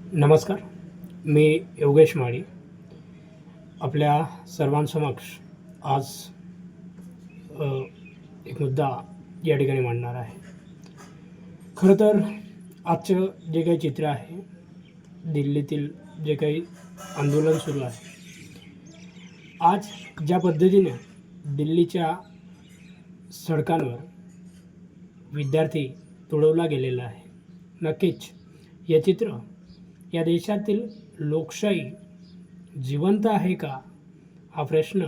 नमस्कार. मी योगेश माळी आपल्या सर्वांसमक्ष आज अ, एक मुद्दा या ठिकाणी मांडणार आहे. खरं तर आजचं जे काही चित्र आहे, दिल्लीतील जे काही आंदोलन सुरू आहे, आज ज्या पद्धतीने दिल्लीच्या सडकांवर विद्यार्थी तुडवला गेलेला आहे, नक्कीच हे चित्र या देशातील लोकशाही जिवंत आहे का हा प्रश्न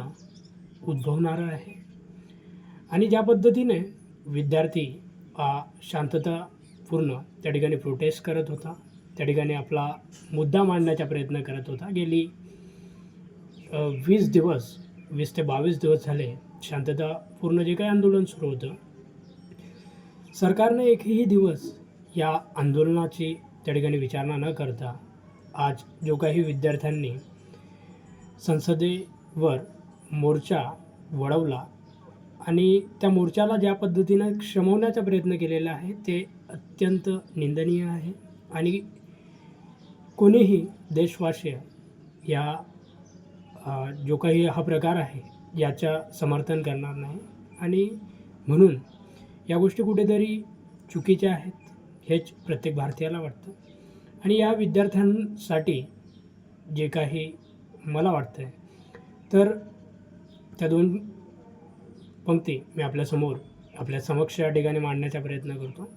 उद्भवणारा आहे. आणि ज्या पद्धतीने विद्यार्थी शांततापूर्ण त्या ठिकाणी प्रोटेस्ट करत होता, त्या ठिकाणी आपला मुद्दा मांडण्याचा प्रयत्न करत होता. गेली 20 ते 22 दिवस झाले शांततापूर्ण जे काही आंदोलन सुरू होतं, सरकारने एकही दिवस या आंदोलनाची त्या ठिकाणी विचारणा न करता आज जो काही विद्यार्थ्यांनी संसदेवर मोर्चा वळवला आणि त्या मोर्चाला ज्या पद्धतीनं शमवण्याचा प्रयत्न केलेला आहे ते अत्यंत निंदनीय आहे. आणि कोणीही देशवासी या जो काही हा प्रकार आहे याच्या समर्थन करणार नाही. आणि म्हणून या गोष्टी कुठेतरी चुकीच्या आहेत हेच प्रत्येक भारतीयाला वाटतं. आणि या विद्यार्थ्यांसाठी जे काही मला वाटतं आहे, तर त्या 2 पंक्ती मी आपल्या समक्ष या ठिकाणी मांडण्याचा प्रयत्न करतो.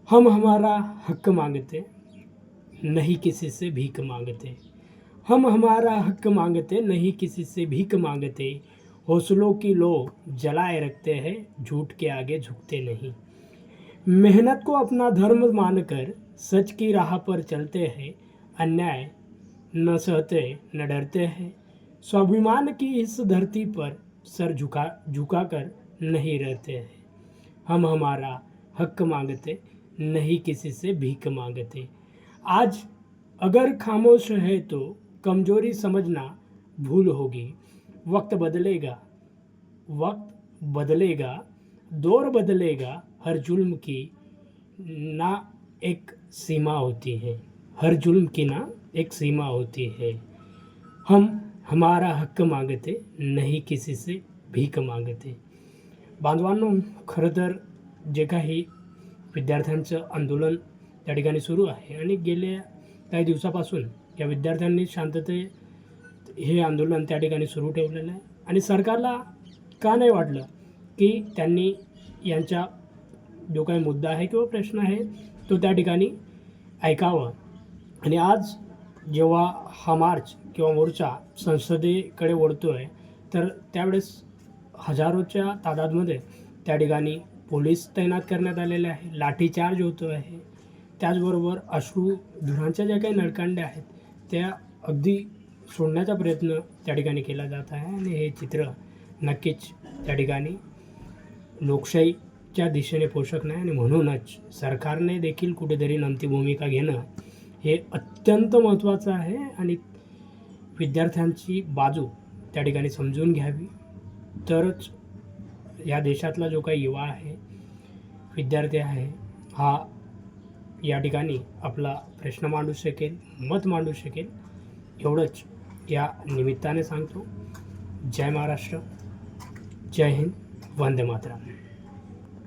हम हमारा हक्क मांगते, नहीं किसी से भीख मांगते. हम हमारा हक्क मांगते, नहीं किसी से भीख मांगते. हौसलों की लो जलाए रखते हैं, झूठ के आगे झुकते नहीं. मेहनत को अपना धर्म मानकर सच की राह पर चलते हैं. अन्याय न सहते न डरते हैं. स्वाभिमान की इस धरती पर सर झुका कर नहीं रहते हैं. हम हमारा हक मांगते, नहीं किसी से भीख मांगते. आज अगर खामोश है तो कमजोरी समझना भूल होगी. वक्त बदलेगा, दौर बदलेगा. हर जुल्म की ना एक सीमा होती है. हर जुल्म की ना एक सीमा होती है. हम हमारा हक्क मागते, नहीं किसी से भीक मागते. बांधवांनो, खरं तर जे काही विद्यार्थ्यांचं आंदोलन त्या ठिकाणी सुरू आहे आणि गेल्या काही दिवसापासून या विद्यार्थ्यांनी शांततेत हे आंदोलन त्या ठिकाणी सुरू ठेवलेलं आहे. आणि सरकारला का नाही वाटलं की त्यांनी यांचा जो काही मुद्दा आहे किंवा प्रश्न आहे तो त्या ठिकाणी ऐकावं. आणि आज जेव्हा हा मार्च किंवा मोर्चा संसदेकडे वळतो आहे, तर त्यावेळेस हजारोच्या तादादमध्ये त्या ठिकाणी पोलीस तैनात करण्यात आलेले आहे, लाठीचार्ज होतो आहे. त्याचबरोबर अश्रूधुरांच्या ज्या काही नळकांड्या आहेत त्या अगदी सोडण्याचा प्रयत्न त्या ठिकाणी केला जात आहे. आणि हे चित्र नक्कीच त्या ठिकाणी लोकशाहीच्या दिशेने पोषक नाही. आणि म्हणूनच सरकारने देखील कुठेतरी नमती भूमिका घेणं हे अत्यंत महत्त्वाचं आहे. आणि विद्यार्थ्यांची बाजू त्या ठिकाणी समजून घ्यावी, तरच या देशातला जो काही युवा आहे, विद्यार्थी आहे, हा या ठिकाणी आपला प्रश्न मांडू शकेल, मत मांडू शकेल. एवढंच या निमित्ताने सांगतो. जय महाराष्ट्र, जय हिंद, वंदे मातरम.